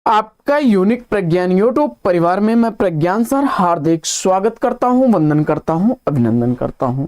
आपका यूनिक प्रज्ञान यूट्यूब परिवार में मैं प्रज्ञान सर हार्दिक स्वागत करता हूं, वंदन करता हूं, अभिनंदन करता हूं।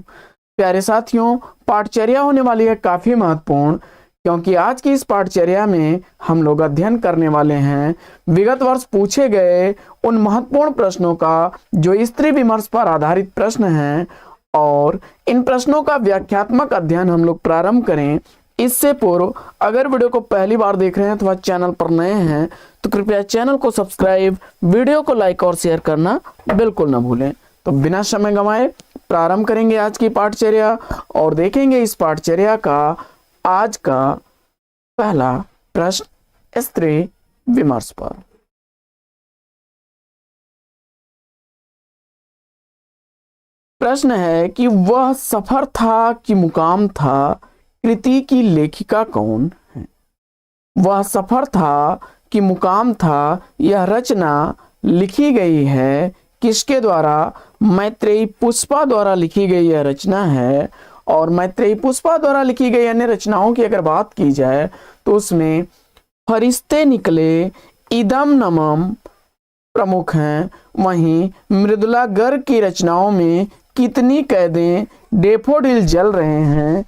प्यारे साथियों, पाठचर्या होने वाली है काफी महत्वपूर्ण, क्योंकि आज की इस पाठचर्या में हम लोग अध्ययन करने वाले हैं विगत वर्ष पूछे गए उन महत्वपूर्ण प्रश्नों का जो स्त्री विमर्श पर आधारित प्रश्न हैं, और इन प्रश्नों का व्याख्यात्मक अध्ययन हम लोग प्रारंभ करें। इससे पूर्व अगर वीडियो को पहली बार देख रहे हैं अथवा चैनल पर नए हैं तो कृपया चैनल को सब्सक्राइब, वीडियो को लाइक और शेयर करना बिल्कुल ना भूलें। तो बिना समय गंवाए प्रारंभ करेंगे आज की पाठचर्या और देखेंगे इस पाठचर्या का आज का पहला प्रश्न स्त्री विमर्श पर। प्रश्न है कि वह सफर था कि मुकाम था, कृति की लेखिका कौन है। वह सफर था कि मुकाम था, यह रचना लिखी गई है किसके द्वारा? मैत्रेयी पुष्पा द्वारा लिखी गई यह रचना है। और मैत्रेयी पुष्पा द्वारा लिखी गई अन्य रचनाओं की अगर बात की जाए तो उसमें फरिश्ते निकले, इदम नमम प्रमुख हैं। वहीं मृदुला गर्ग की रचनाओं में कितनी कैदें, डेफोडिल जल रहे हैं,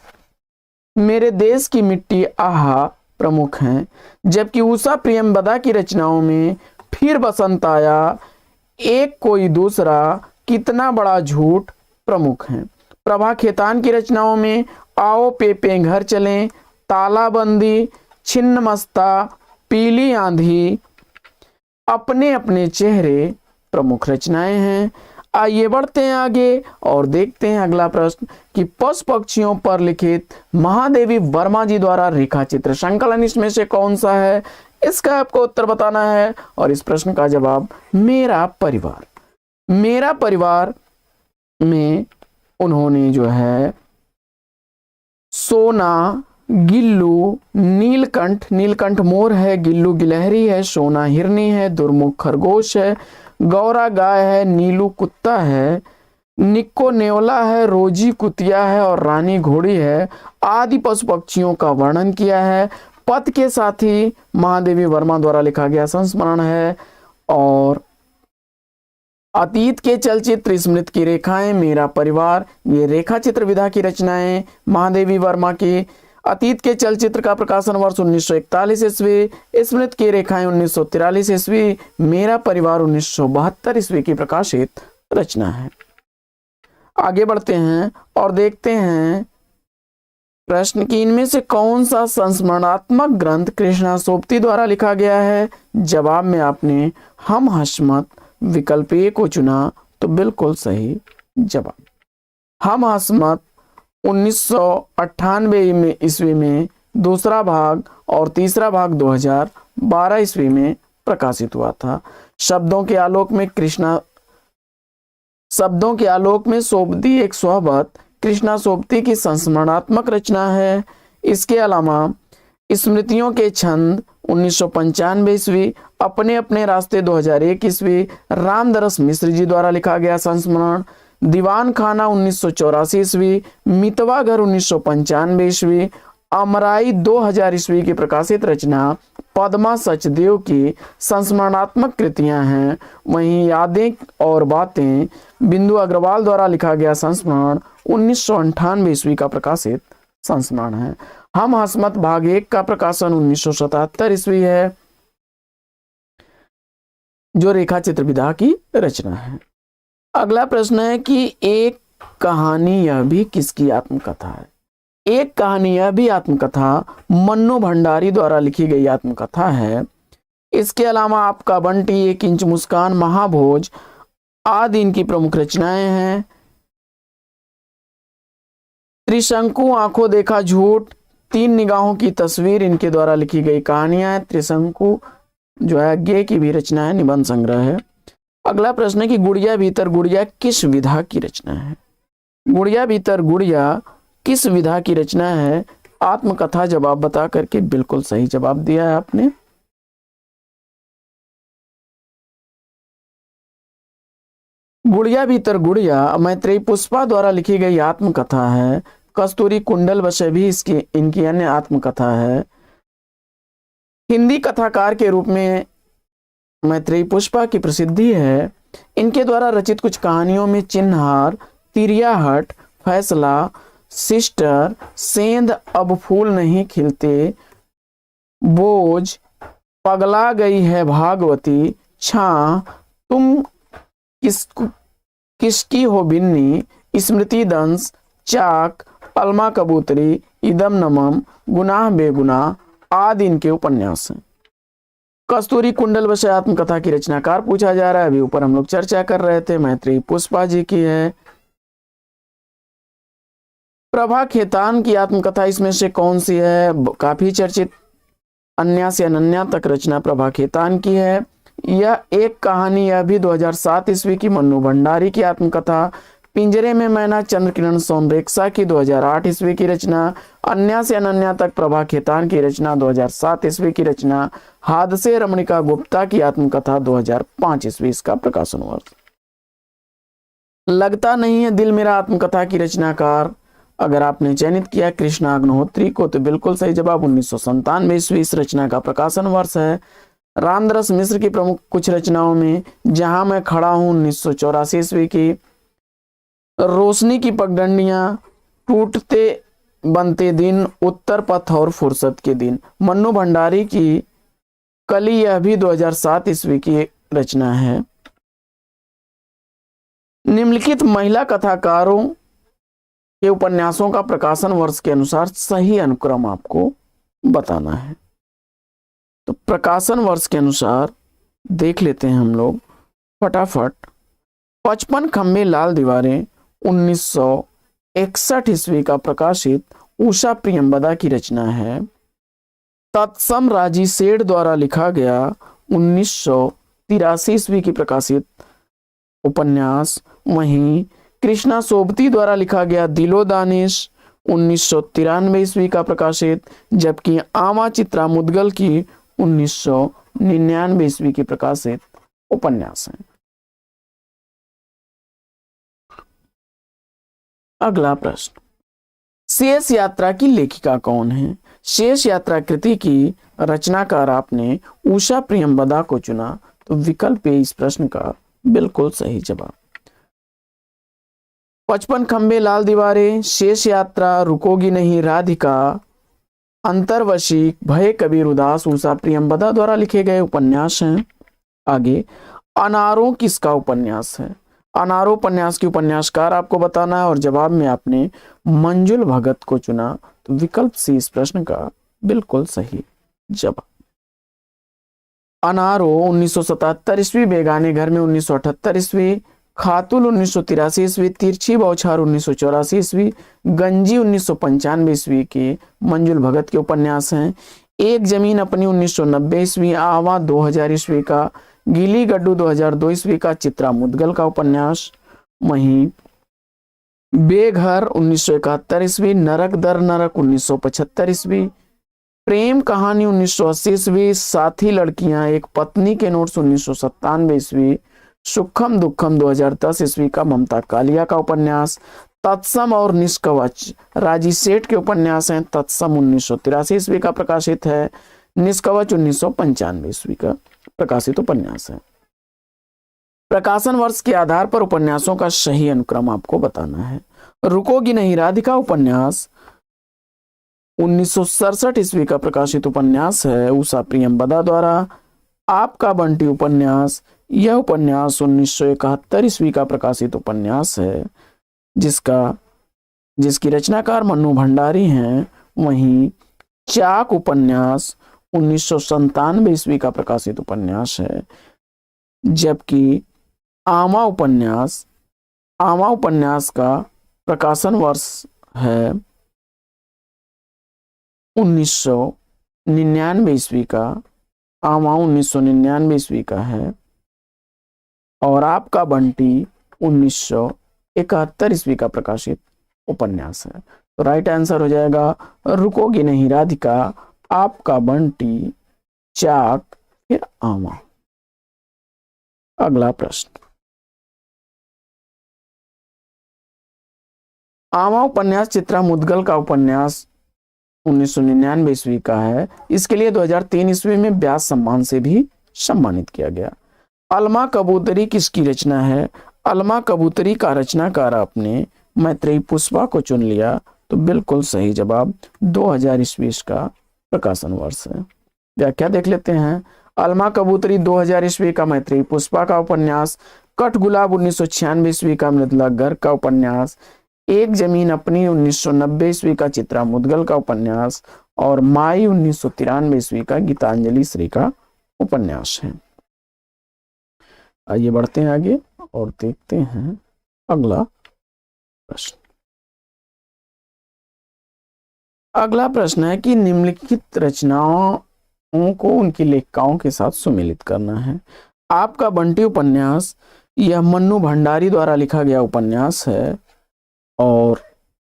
मेरे देश की मिट्टी आहा प्रमुख हैं। जबकि उषा प्रियंवदा की रचनाओं में फिर बसंत आया, एक कोई दूसरा, कितना बड़ा झूठ प्रमुख हैं। प्रभा खेतान की रचनाओं में आओ पेपे घर चलें, तालाबंदी, छिन्न मस्ता, पीली आंधी, अपने अपने चेहरे प्रमुख रचनाएं हैं। आइए बढ़ते हैं आगे और देखते हैं अगला प्रश्न कि पशु पक्षियों पर लिखित महादेवी वर्मा जी द्वारा रेखाचित्र संकलन इसमें से कौन सा है? इसका आपको उत्तर बताना है और इस प्रश्न का जवाब मेरा परिवार। मेरा परिवार में उन्होंने जो है सोना, गिल्लू, नीलकंठ, नीलकंठ मोर है, गिल्लू गिलहरी है, सोना हिरनी है, दुर्मुख खरगोश है, गौरा गाय है, नीलू कुत्ता है, निक्को नेवला है, रोजी कुतिया है और रानी घोड़ी है आदि पशु पक्षियों का वर्णन किया है। पद के साथ ही महादेवी वर्मा द्वारा लिखा गया संस्मरण है। और अतीत के चलचित्र, स्मृति की रेखाएं, मेरा परिवार, ये रेखा चित्र विधा की रचनाएं महादेवी वर्मा की। अतीत के चलचित्र का प्रकाशन वर्ष 1941 ईस्वी, स्मृति की रेखाएं 1943 ईस्वी, मेरा परिवार 1972 ईस्वी की प्रकाशित रचना है। आगे बढ़ते हैं और देखते हैं प्रश्न की इनमें से कौन सा संस्मरणात्मक ग्रंथ कृष्णा सोपती द्वारा लिखा गया है। जवाब में आपने हम हसमत विकल्प ए को चुना तो बिल्कुल सही जवाब। हम हसमत 1998 में ईस्वी में दूसरा भाग और तीसरा भाग 2012 ईस्वी में प्रकाशित हुआ था। शब्दों के आलोक में सोपती एक सोहबत कृष्णा सोपती की संस्मरणात्मक रचना है। इसके अलावा स्मृतियों के छंद 1995 ईस्वी, अपने अपने रास्ते 2001 ईस्वी, रामदरस मिश्र जी द्वारा लिखा गया संस्मरण, दीवान खाना 1984 ईस्वी, मितवा घर 1995 ईस्वी, अमराई 2000 ईस्वी की प्रकाशित रचना पद्मा सचदेव की संस्मरणात्मक कृतियां हैं। वहीं यादें और बातें बिंदु अग्रवाल द्वारा लिखा गया संस्मरण 1998 ईस्वी का प्रकाशित संस्मरण है। हम हसमत भाग 1 का प्रकाशन 1977 ईस्वी है, जो रेखा चित्र विधा की रचना है। अगला प्रश्न है कि एक कहानी यह भी किसकी आत्मकथा है। एक कहानी यह भी आत्मकथा मन्नू भंडारी द्वारा लिखी गई आत्मकथा है। इसके अलावा आपका बंटी, 1 इंच मुस्कान, महाभोज आदि इनकी प्रमुख रचनाएं हैं। त्रिशंकु, आंखों देखा झूठ, 3 निगाहों की तस्वीर इनके द्वारा लिखी गई कहानियां हैं। त्रिशंकु जो है गे की भी रचना है, निबंध संग्रह है। अगला प्रश्न है कि गुड़िया भीतर गुड़िया किस विधा की रचना है। गुड़िया भीतर गुड़िया किस विधा की रचना है? आत्मकथा जवाब बता करके बिल्कुल सही जवाब दिया है आपने। गुड़िया भीतर गुड़िया मैत्रेयी पुष्पा द्वारा लिखी गई आत्मकथा है। कस्तूरी कुंडल वशे भी इनकी अन्य आत्मकथा है। हिंदी कथाकार के रूप में मैत्रेयी पुष्पा की प्रसिद्धि है। इनके द्वारा रचित कुछ कहानियों में चिन्हार, तिरियाहट, फैसला, सिस्टर, सेंध अब फूल नहीं खिलते, बोझ, पगला गई है भागवती, छां, तुम किसकी हो बिन्नी, स्मृति दंश, चाक, पलमा कबूतरी, इदम नमम, गुनाह बेगुनाह आदि इनके उपन्यास हैं। कस्तूरी कुंडल वश आत्मकथा की रचनाकार पूछा जा रहा है, अभी ऊपर हम लोग चर्चा कर रहे थे, मैत्रेयी पुष्पा जी की है। प्रभा खेतान की आत्मकथा इसमें से कौन सी है? काफी चर्चित अन्या से अनन्या तक रचना प्रभा खेतान की है। यह एक कहानी, यह भी 2007 ईस्वी की मन्नू भंडारी की आत्मकथा। पिंजरे में मैना चंद्र किरण सोनरेखा की 2008 ईस्वी की रचना। अन्या से अनन्या तक प्रभा खेतान की रचना 2007 ईस्वी की रचना। हादसे रमणिका गुप्ता की आत्मकथा 2005 ईस्वी, इसका प्रकाशन वर्ष। लगता नहीं है दिल मेरा आत्मकथा की रचनाकार अगर आपने चयनित किया कृष्णा अग्निहोत्री को तो बिल्कुल सही जवाब। 1997 ईस्वी इस रचना का प्रकाशन वर्ष है। रामदरस मिश्र की प्रमुख कुछ रचनाओं में जहां मैं खड़ा हूं 1984 ईस्वी की। रोशनी की पगडंडियां, टूटते बनते दिन, उत्तर पथ और फुर्सत के दिन, मन्नू भंडारी की कली, यह भी 2007 ईस्वी की रचना है। निम्नलिखित महिला कथाकारों के उपन्यासों का प्रकाशन वर्ष के अनुसार सही अनुक्रम आपको बताना है। तो प्रकाशन वर्ष के अनुसार देख लेते हैं हम लोग फटाफट। 55 खंबे लाल दीवारें 1961 ईस्वी का प्रकाशित उषा प्रियंवदा की रचना है। तत्सम राजी सेठ द्वारा लिखा गया 1983 ईस्वी की प्रकाशित उपन्यास। वहीं कृष्णा सोबती द्वारा लिखा गया दिलो दानिश 1993 ईस्वी का प्रकाशित, जबकि आमा चित्रा मुदगल की 1999 ईस्वी की प्रकाशित उपन्यास है। अगला प्रश्न, शेष यात्रा की लेखिका कौन है? शेष यात्रा कृति की रचनाकार आपने उषा प्रियंवदा को चुना, तो विकल्प ए इस प्रश्न का बिल्कुल सही जवाब। 55 खंबे लाल दीवारें, शेष यात्रा, रुकोगी नहीं राधिका, अंतर्वशी, भय कबीर उदास उषा प्रियंवदा द्वारा लिखे गए उपन्यास हैं। आगे, अनारों किसका उपन्यास है? अनारों उपन्यास की उपन्यासकार आपको बताना है और जवाब में आपने मंजुल भगत को चुना, तो विकल्प सी इस प्रश्न का बिल्कुल सही जवाब। अनारों 1977 ईस्वी, बेगाने घर में 1978 ईस्वी, खातुल 1983 ईस्वी, तिरछी बौछार 1984 ईस्वी, गंजी 1995 ईस्वी के मंजुल भगत के उपन्यास हैं। एक जमीन अपनी 1990 ईस्वी, आवा 2000 ईस्वी का, गीली गड्डू 2002 ईस्वी का चित्रा मुदगल का उपन्यास। वहीं बेघर 1971 ईस्वी, नरक दर नरक 1975 ईस्वी, प्रेम कहानी 1980 ईस्वी, साथी लड़कियां एक पत्नी के नोट्स 1997 ईस्वी, सुखम दुखम 2010 ईस्वी का ममता कालिया का उपन्यास। तत्सम और निष्कवच राजी सेठ के उपन्यास हैं। तत्सम 1983 ईस्वी का प्रकाशित है, निष्कवच 1995 ईस्वी का प्रकाशित उपन्यास है। प्रकाशन वर्ष के आधार पर उपन्यासों का सही अनुक्रम आपको बताना है। रुकोगी नहीं राधिका उपन्यास 1967 ईस्वी का प्रकाशित उपन्यास है उषा प्रियंवदा द्वारा। आपका बंटी उपन्यास, यह उपन्यास 1971 ईस्वी का प्रकाशित उपन्यास है, जिसकी रचनाकार मन्नू भंडारी हैं। वहीं चाक उपन्यास 1997 ईस्वी का प्रकाशित उपन्यास है, जबकि आमा उपन्यास का प्रकाशन वर्ष है 1999 ईस्वी का। आमा 1999 ईस्वी का है और आपका बंटी 1971 ईस्वी का प्रकाशित उपन्यास है। तो राइट आंसर हो जाएगा रुकोगी नहीं राधिका, आपका बंटी, चाक, फिर आमा। अगला प्रश्न, आमा उपन्यास चित्रा मुदगल का उपन्यास 1999 ईस्वी का है। इसके लिए 2003 ईस्वी में व्यास सम्मान से भी सम्मानित किया गया। अलमा कबूतरी किसकी रचना है? अलमा कबूतरी का रचनाकार आपने मैत्रेयी पुष्पा को चुन लिया, तो बिल्कुल सही जवाब 2000 ईस्वी का प्रकाशन वर्ष है। व्याख्या देख लेते हैं। अलमा कबूतरी 2000 ईस्वी का मैत्रेयी पुष्पा का उपन्यास, कठगुलाब 1996 ईस्वी का मृदुला गर्ग का उपन्यास, एक जमीन अपनी 1990 ईस्वी का चित्रा मुदगल का उपन्यास और माई 1993 ईस्वी का गीतांजलि श्री का उपन्यास है। आइए बढ़ते हैं आगे और देखते हैं अगला प्रश्न। अगला प्रश्न है कि निम्नलिखित रचनाओं को उनकी लेखिकाओं के साथ सुमेलित करना है। आपका बंटी उपन्यास, यह मन्नू भंडारी द्वारा लिखा गया उपन्यास है और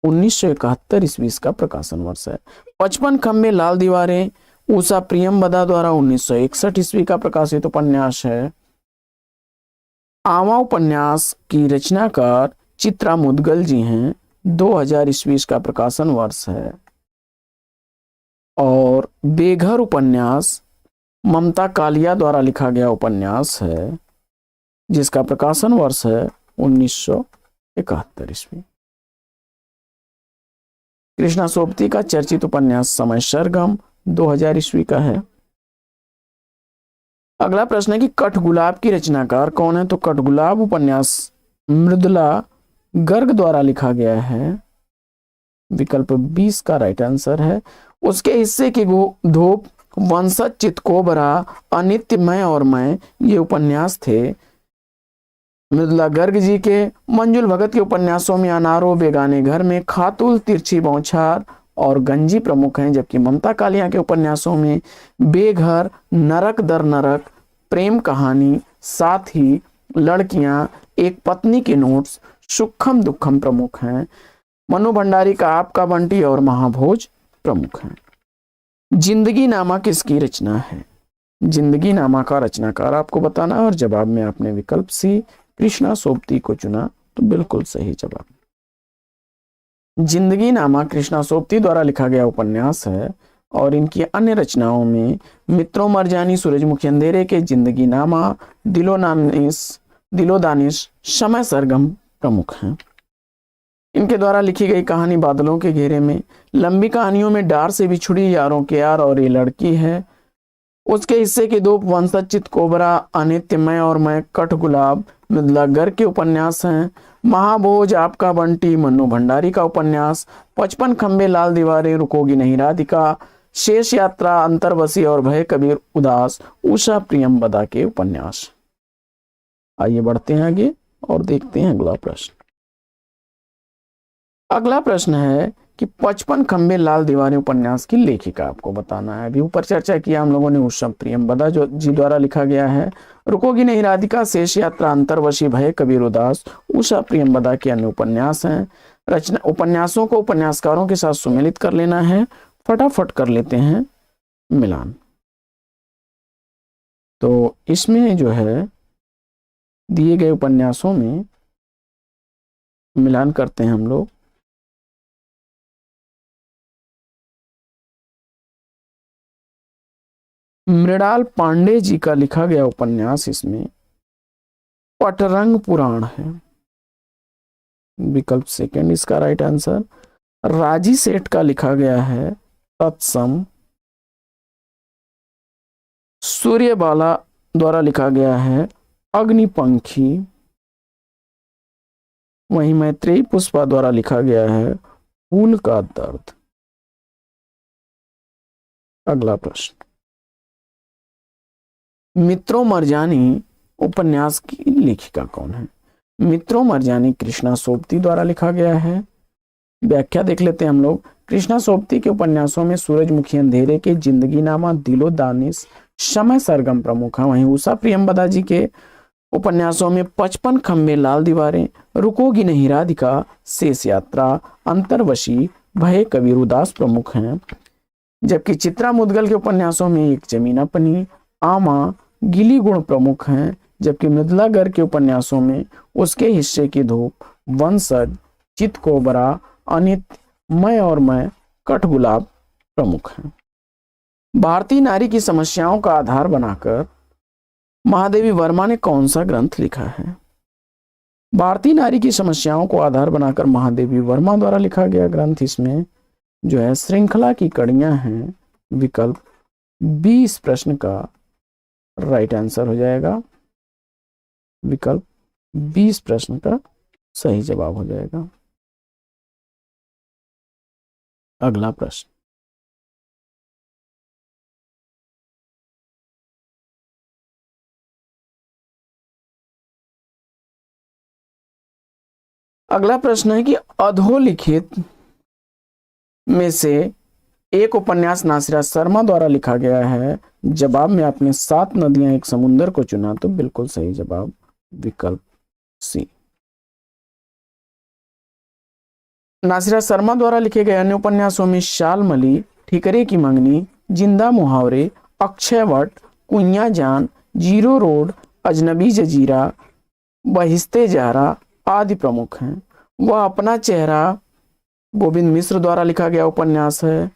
1971 ईस्वी का प्रकाशन वर्ष है। 55 खंबे लाल दीवारें उषा प्रियमबदा द्वारा 1961 ईस्वी का प्रकाशित उपन्यास है। आवा उपन्यास की रचनाकार चित्रा मुदगल जी हैं, 2000 ईस्वी का प्रकाशन वर्ष है। और बेघर उपन्यास ममता कालिया द्वारा लिखा गया उपन्यास है, जिसका प्रकाशन वर्ष है 1971 ईस्वी। कृष्णा सोबती का चर्चित उपन्यास समय सरगम 2000 ईस्वी का है। अगला प्रश्न है कि कठगुलाब की रचनाकार कौन है? तो कठगुलाब उपन्यास मृदुला गर्ग द्वारा लिखा गया है, विकल्प 20 का राइट आंसर है। उसके हिस्से की धूप, वंशज, चितकोबरा, अनित्यमय और मैं, ये उपन्यास थे। मृदुला गर्ग जी के मंजुल भगत के उपन्यासों में अनारो, बेगाने घर में, खातूल, तिरछी बौछार और गंजी प्रमुख हैं, जबकि ममता कालिया के उपन्यासों में बेघर, नरक दर नरक, प्रेम कहानी, साथ ही लड़कियां, एक पत्नी के नोट्स, सुखम दुखम प्रमुख हैं। मन्नू भंडारी का आपका बंटी और महाभोज प्रमुख हैं। जिंदगी नामा किसकी रचना है? जिंदगी नामा का रचनाकार आपको बताना और जवाब में आपने विकल्प सी कृष्णा सोबती को चुना, तो बिल्कुल सही जवाब। जिंदगी नामा कृष्णा सोबती द्वारा लिखा गया उपन्यास है और इनकी अन्य रचनाओं में मित्रों मरजानी, सूरजमुखी अंधेरे के, जिंदगी नामा, दिलो दानिश, समय सरगम प्रमुख हैं। इनके द्वारा लिखी गई कहानी बादलों के घेरे में, लंबी कहानियों में डार से बिछुड़ी, यारों के यार और ये लड़की है। उसके हिस्से की धूप, वंशज, चितकोबरा, अनित्यमय और मैं, कठगुलाब मृदुला गर्ग के उपन्यास हैं। महाभोज आपका बंटी मन्नू भंडारी का उपन्यास। 55 खंबे लाल दीवारें, रुकोगी नहीं राधिका, शेष यात्रा, अंतर्वसी और भय कबीर उदास उषा प्रियमबदा के उपन्यास। आइए बढ़ते हैं आगे और देखते हैं अगला प्रश्न। अगला प्रश्न है कि 55 खंबे लाल दीवारें उपन्यास की लेखिका आपको बताना है। अभी ऊपर चर्चा किया हम लोगों ने, उषा प्रियमबदा जो जी द्वारा लिखा गया है। रुकोगी नहीं राधिका, शेष यात्रा, अंतर्वशी, भय कबीर उदास उषा प्रियमबदा के अन्य उपन्यास हैं। रचना उपन्यासों को उपन्यासकारों के साथ सुमेलित कर लेना है। फटाफट कर लेते हैं मिलान। तो इसमें जो है दिए गए उपन्यासों में मिलान करते हैं हम लोग। मृणाल पांडे जी का लिखा गया उपन्यास इसमें पटरंग पुराण है, विकल्प सेकंड इसका राइट आंसर। राजी सेठ का लिखा गया है तत्सम। सूर्यबाला द्वारा लिखा गया है अग्निपंखी। वहीं मैत्रेयी पुष्पा द्वारा लिखा गया है फूल का दर्द। अगला प्रश्न, मित्रों मरजानी उपन्यास की लेखिका कौन है? मित्रों मरजानी कृष्णा सोबती द्वारा लिखा गया है। व्याख्या देख लेते हैं हम लोग। कृष्णा सोबती के उपन्यासों में सूरजमुखी अंधेरे के, जिंदगी नामा, दिलो दानिश, समय सरगम प्रमुख है। वहीं उषा प्रियमबदा जी के उपन्यासों में 55 खंबे लाल दीवारें, रुकोगी नहीं राधिका, शेष यात्रा, अंतर्वशी, भय कबीर उदास प्रमुख हैं। जबकि चित्रा मुदगल के उपन्यासों में एक जमीन अपनी, आमा, गिली गुण प्रमुख हैं। जबकि मृदुला गर्ग के उपन्यासों में उसके हिस्से की धूप, वंशज, चितकोबरा, अनित, मैं और मैं, कठगुलाब प्रमुख हैं। भारतीय नारी की समस्याओं का आधार बनाकर महादेवी वर्मा ने कौन सा ग्रंथ लिखा है? भारतीय नारी की समस्याओं को आधार बनाकर महादेवी वर्मा द्वारा लिखा गया ग्रंथ, इसमें जो है श्रृंखला की कड़ियां हैं। विकल्प बी इस प्रश्न का राइट आंसर हो जाएगा। विकल्प बी इस प्रश्न का सही जवाब हो जाएगा। अगला प्रश्न, अगला प्रश्न है कि अधोलिखित में से एक उपन्यास नासिरा शर्मा द्वारा लिखा गया है। जवाब में आपने 7 नदियां एक समुंदर को चुना, तो बिल्कुल सही जवाब विकल्प सी। नासिरा शर्मा द्वारा लिखे गए अन्य उपन्यासों में शालमली, ठिकरे की मंगनी, जिंदा मुहावरे, अक्षयवट, कुइयां जान, जीरो रोड, अजनबी जजीरा, बहिस्ते जारा आदि प्रमुख हैं। वह अपना चेहरा गोविंद मिश्र द्वारा लिखा गया उपन्यास है।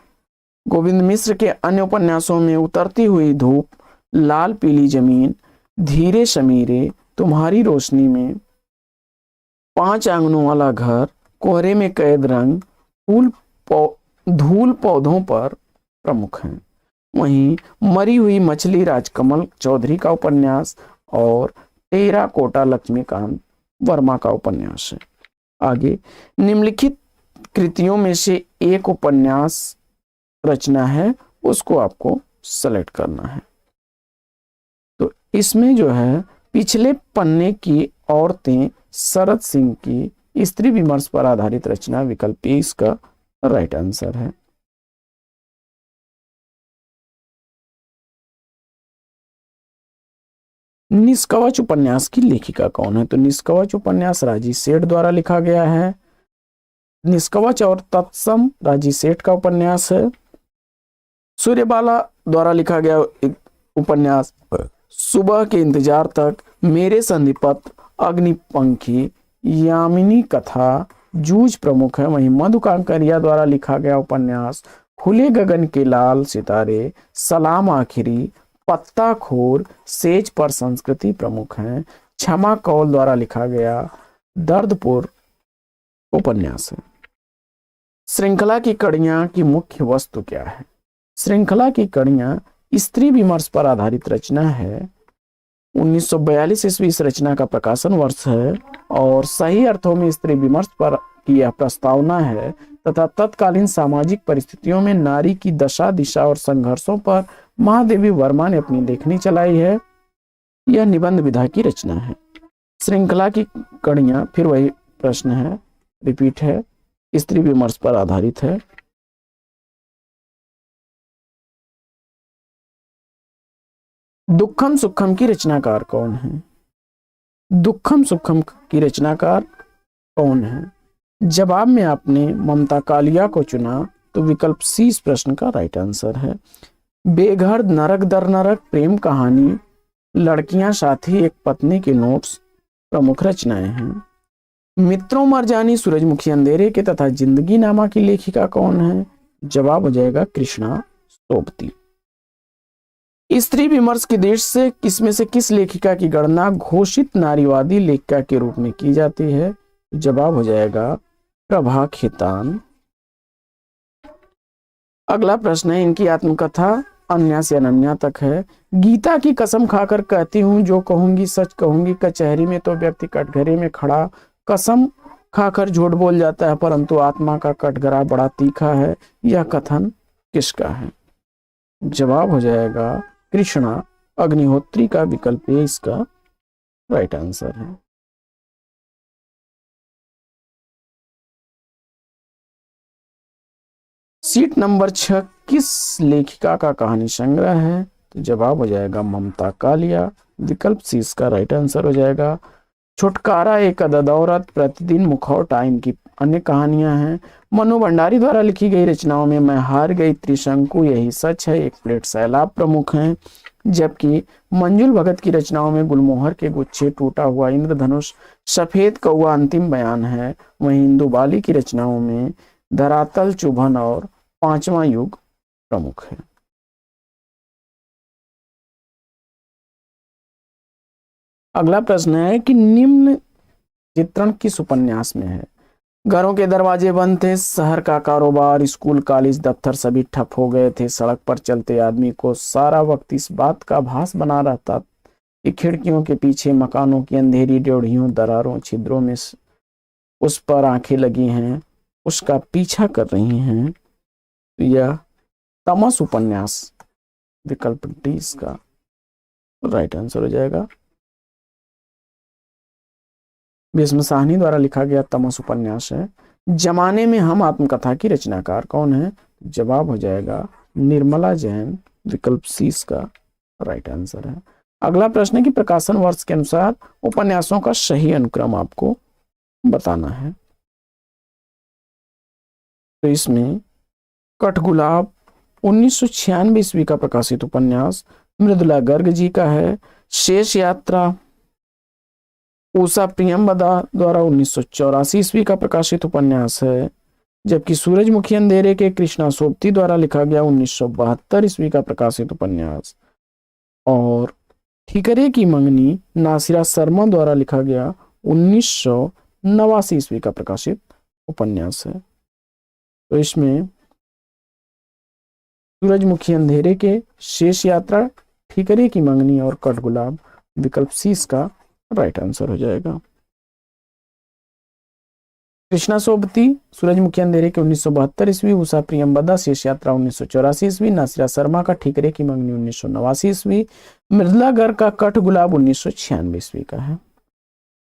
गोविंद मिश्र के अन्य उपन्यासों में उतरती हुई धूप, लाल पीली जमीन, धीरे शमीरे, तुम्हारी रोशनी में, 5 आंगनों वाला घर, कोहरे में कैद रंग, धूल पौधों पर प्रमुख हैं। वहीं मरी हुई मछली राजकमल चौधरी का उपन्यास और टेरा कोटा लक्ष्मीकांत वर्मा का उपन्यास है। आगे निम्नलिखित कृतियों में से एक उपन्यास रचना है, उसको आपको सेलेक्ट करना है। तो इसमें जो है पिछले पन्ने की औरतें शरद सिंह की स्त्री विमर्श पर आधारित रचना, विकल्प ए इसका राइट आंसर है। निष्कवच उपन्यास की लेखिका कौन है? तो निष्कवच उपन्यास राजी सेठ द्वारा लिखा गया है। निष्कवच और तत्सम राजी सेठ का उपन्यास है। सूर्यबाला द्वारा लिखा गया एक उपन्यास सुबह के इंतजार तक, मेरे संधिपत, अग्निपंखी, यामिनी कथा, जूझ प्रमुख है। वहीं मधुकांकरिया द्वारा लिखा गया उपन्यास खुले गगन के लाल सितारे, सलाम आखिरी, पत्ता खोर, सेज पर संस्कृति प्रमुख हैं। क्षमा कौल द्वारा लिखा गया दर्दपुर उपन्यास है। श्रृंखला की कड़ियां की मुख्य वस्तु क्या है? श्रृंखला की कड़ियां स्त्री विमर्श पर आधारित रचना है। 1942 ईस्वी इस रचना का प्रकाशन वर्ष है और सही अर्थों में स्त्री विमर्श पर की यह प्रस्तावना है तथा तत्कालीन सामाजिक परिस्थितियों में नारी की दशा दिशा और संघर्षों पर महादेवी वर्मा ने अपनी लेखनी चलाई है। यह निबंध विधा की रचना है। श्रृंखला की कड़ियां, फिर वही प्रश्न है, रिपीट है, स्त्री विमर्श पर आधारित है। दुखम सुखम की रचनाकार कौन है? दुखम सुखम की रचनाकार कौन है? जवाब में आपने ममता कालिया को चुना, तो विकल्प सी इस प्रश्न का राइट आंसर है। बेघर, नरक दर नरक, प्रेम कहानी, लड़कियां साथी, एक पत्नी के नोट्स प्रमुख रचनाएं हैं। मित्रों मरजानी, सूरजमुखी अंधेरे के तथा जिंदगी नामा की लेखिका कौन है? जवाब हो जाएगा कृष्णा सोबती। स्त्री विमर्श के देश से किसमें से किस लेखिका की गणना घोषित नारीवादी लेखिका के रूप में की जाती है? जवाब हो जाएगा प्रभा खेतान। अगला प्रश्न है, इनकी आत्मकथा अन्या से अनन्या तक है। गीता की कसम खाकर कहती हूँ, जो कहूंगी सच कहूंगी, कचहरी में तो व्यक्ति कटघरे में खड़ा कसम खाकर झूठ बोल जाता है, परंतु आत्मा का कटघरा बड़ा तीखा है। यह कथन किसका है? जवाब हो जाएगा कृष्णा अग्निहोत्री का, विकल्प ए इसका राइट आंसर है। सीट नंबर 6 किस लेखिका का कहानी संग्रह है? तो जवाब हो जाएगा ममता कालिया, विकल्प सी इसका राइट आंसर हो जाएगा। छुटकारा, एक अदद औरत, प्रतिदिन, मुखौटा इनकी अन्य कहानियां हैं। मनु भंडारी द्वारा लिखी गई रचनाओं में मैं हार गई, त्रिशंकु, यही सच है, एक प्लेट सैलाब प्रमुख हैं। जबकि मंजुल भगत की रचनाओं में गुलमोहर के गुच्छे, टूटा हुआ इंद्रधनुष, सफेद कौवा अंतिम बयान है। वहीं इंदु बाली की रचनाओं में धरातल, चुभन और 5वां युग प्रमुख है। अगला प्रश्न है कि निम्न चित्रण किस उपन्यास में है। घरों के दरवाजे बंद थे, शहर का कारोबार, स्कूल, कॉलेज, दफ्तर सभी ठप हो गए थे। सड़क पर चलते आदमी को सारा वक्त इस बात का भास बना रहता कि खिड़कियों के पीछे मकानों की अंधेरी ड्योढ़ियों, दरारों, छिद्रों में उस पर आंखें लगी हैं, उसका पीछा कर रही हैं। तो यह तमस उपन्यास विकल्प डी इसका राइट आंसर हो जाएगा। भीष्म साहनी द्वारा लिखा गया तमस उपन्यास है। जमाने में हम आत्मकथा की रचनाकार कौन है। जवाब हो जाएगा निर्मला जैन, विकल्प सी इसका राइट आंसर है। अगला प्रश्न है कि प्रकाशन वर्ष के अनुसार उपन्यासों का सही अनुक्रम आपको बताना है। तो इसमें कठगुलाब 1996 ईस्वी का प्रकाशित उपन्यास मृदुला गर्ग जी का है। शेष यात्रा उषा प्रियंवदा द्वारा 1984 ईस्वी का प्रकाशित उपन्यास है, जबकि सूरजमुखी अंधेरे के कृष्णा सोबती द्वारा लिखा गया 1972 ईस्वी का प्रकाशित उपन्यास, और ठिकरे की मंगनी नासिरा शर्मा द्वारा लिखा गया 1989 ईस्वी का प्रकाशित उपन्यास है। तो इसमें सूरजमुखी अंधेरे के, शेष यात्रा, ठिकरे की मंगनी और कठगुलाब, विकल्प सी इसका राइट आंसर हो जाएगा। कृष्णा सोबती सूरजमुखी अंधेरे के 1972 ईस्वी, उषा प्रियंवदा शेष यात्रा 1984 ईस्वी, नासिरा शर्मा का ठिकरे की मंगनी 1989 ईस्वी, मृदुला गर्ग का कठगुलाब 1996 ईस्वी का है।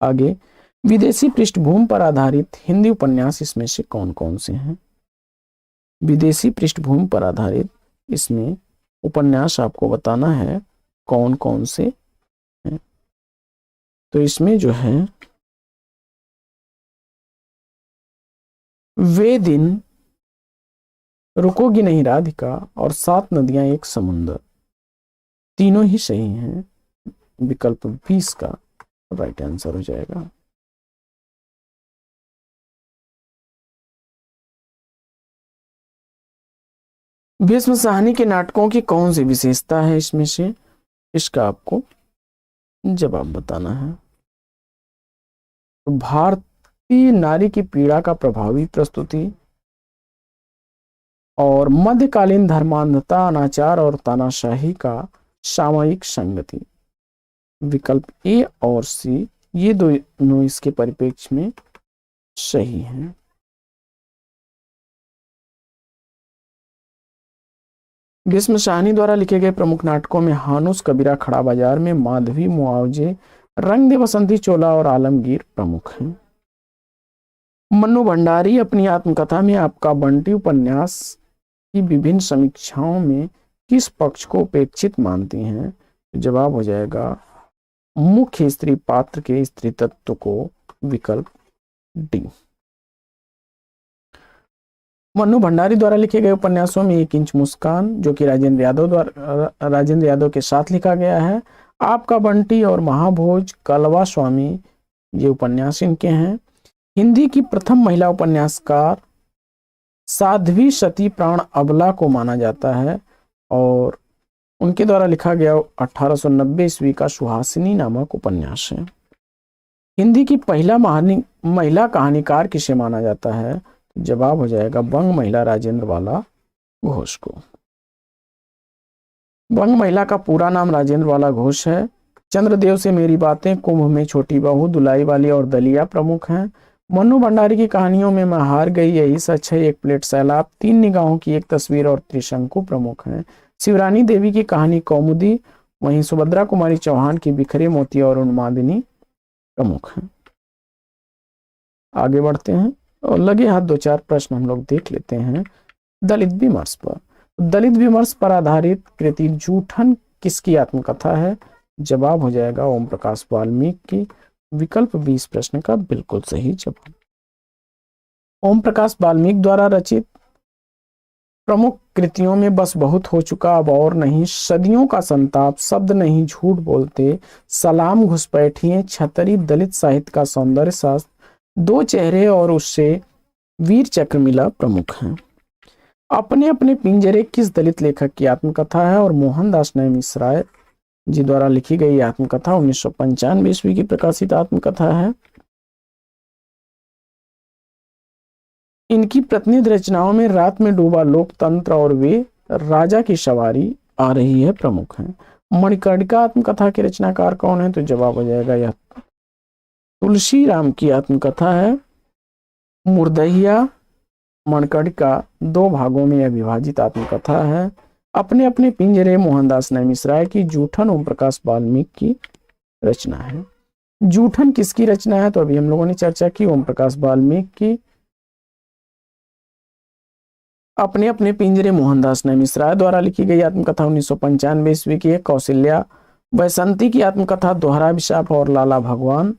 आगे, विदेशी पृष्ठभूमि पर आधारित हिंदी उपन्यास इसमें से कौन कौन से हैं। विदेशी पृष्ठभूमि पर आधारित इसमें उपन्यास आपको बताना है कौन कौन से हैं। तो इसमें जो है वे दिन, रुकोगी नहीं राधिका और 7 नदियां एक समुंदर, तीनों ही सही हैं। विकल्प 20 का राइट आंसर हो जाएगा। भीष्म साहनी के नाटकों की कौन सी विशेषता है इसमें से, इसका आपको जवाब बताना है। तो भारतीय नारी की पीड़ा का प्रभावी प्रस्तुति और मध्यकालीन धर्मांधता, अनाचार और तानाशाही का सामयिक संगति, विकल्प ए और सी ये दोनों इसके परिप्रेक्ष्य में सही हैं। भीष्म साहनी द्वारा लिखे गए प्रमुख नाटकों में हानुस, कबीरा, खड़ा बाजार में, माधवी, मुआवजे, रंग दे बसंती चोला और आलमगीर प्रमुख हैं। मन्नू भंडारी अपनी आत्मकथा में आपका बंटी उपन्यास की विभिन्न समीक्षाओं में किस पक्ष को उपेक्षित मानती हैं। जवाब हो जाएगा मुख्य स्त्री पात्र के स्त्री तत्व को, विकल्प डी। मन्नू भंडारी द्वारा लिखे गए उपन्यासों में 1 इंच मुस्कान, जो कि राजेंद्र यादव के साथ लिखा गया है, आपका बंटी और महाभोज, कलवा स्वामी ये उपन्यास इनके हैं। हिंदी की प्रथम महिला उपन्यासकार साध्वी सती प्राण अबला को माना जाता है और उनके द्वारा लिखा गया 1890 ईस्वी का सुहासिनी नामक उपन्यास है। हिंदी की पहला महिला कहानीकार किसे माना जाता है। जवाब हो जाएगा बंग महिला राजेंद्र वाला घोष को। बंग महिला का पूरा नाम राजेंद्र वाला घोष है। चंद्रदेव से मेरी बातें, कुंभ में छोटी बहू, दुलाई वाली और दलिया प्रमुख हैं। मन्नू भंडारी की कहानियों में मैं हार गई, यही सच है, एक प्लेट सैलाब, 3 निगाहों की एक तस्वीर और त्रिशंकु प्रमुख हैं। शिवरानी देवी की कहानी कौमुदी, वहीं सुभद्रा कुमारी चौहान की बिखरे मोती और उन्मादिनी प्रमुख हैं। आगे बढ़ते हैं और लगे हाथ 2-4 प्रश्न हम लोग देख लेते हैं दलित विमर्श पर। दलित विमर्श पर आधारित कृति जूठन किसकी आत्मकथा है। जवाब हो जाएगा ओम प्रकाश वाल्मीकि की, विकल्प 20 प्रश्न का बिल्कुल सही जवाब। ओम प्रकाश वाल्मीकि द्वारा रचित प्रमुख कृतियों में बस बहुत हो चुका, अब और नहीं, सदियों का संताप, शब्द नहीं झूठ बोलते, सलाम घुसपैठिए, छतरी, दलित साहित्य का सौंदर्य शास्त्र, 2 चेहरे और उससे वीर चक्र मिला प्रमुख हैं। अपने अपने पिंजरे किस दलित लेखक की आत्मकथा है और मोहनदास नय मिश्राय जी द्वारा लिखी गई आत्मकथा 1995 ईस्वी की प्रकाशित आत्मकथा है। इनकी प्रतिनिधि रचनाओं में रात में डूबा लोकतंत्र और वे राजा की सवारी आ रही है प्रमुख हैं। मणिकर्णिका आत्मकथा के रचनाकार कौन है? तो जवाब हो जाएगा यह तुलसी राम की आत्मकथा है। मुर्दहिया मणिकर्णिका 2 भागों में यह विभाजित आत्मकथा है। अपने अपने पिंजरे मोहनदास नैमिषराय की। जूठन ओम प्रकाश वाल्मीकि की रचना है। जूठन किसकी रचना है? तो अभी हम लोगों ने चर्चा की, ओम प्रकाश वाल्मीकि की। अपने अपने पिंजरे मोहनदास नैमिषराय द्वारा लिखी गई आत्मकथा 1995 ईस्वी की है। कौशल्या वैसंती की आत्मकथा दोहरा विशाप और लाला भगवान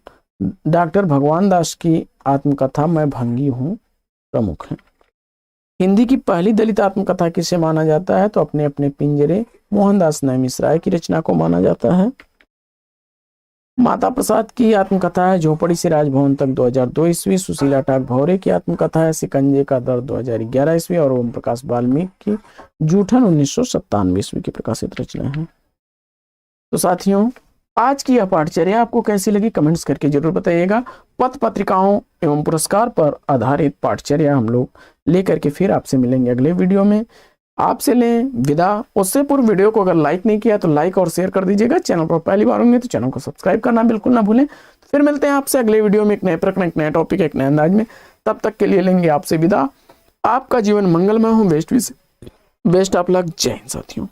डॉक्टर भगवान दास की आत्मकथा मैं भंगी हूं प्रमुख है। हिंदी की पहली दलित आत्मकथा किसे माना जाता है? तो अपने अपने पिंजरे मोहनदास नैमिषराय की रचना को माना जाता है। माता प्रसाद की आत्मकथा है झोपड़ी से राजभवन तक 2002 ईस्वी। सुशीला टाक भौरे की आत्मकथा है शिकंजे का दर्द 2011 ईस्वी। और ओम प्रकाश वाल्मीकि की जूठन 1997 ईस्वी की प्रकाशित रचना है। तो साथियों, आज की यह पाठचर्या आपको कैसी लगी कमेंट्स करके जरूर बताइएगा। पत्र पत्रिकाओं एवं पुरस्कार पर आधारित पाठचर्या हम लोग लेकर के फिर आपसे मिलेंगे अगले वीडियो में। आपसे लें विदा। उससे पूर्व वीडियो को अगर लाइक नहीं किया तो लाइक और शेयर कर दीजिएगा। चैनल पर पहली बार होंगे तो चैनल को सब्सक्राइब करना बिल्कुल ना भूलें। तो फिर मिलते हैं आपसे अगले वीडियो में एक नए प्रकरण, एक नया टॉपिक, एक नए अंदाज में। तब तक के लिए लेंगे आपसे विदा। आपका जीवन मंगलमय हो। Best of luck. जय हिंद साथियों।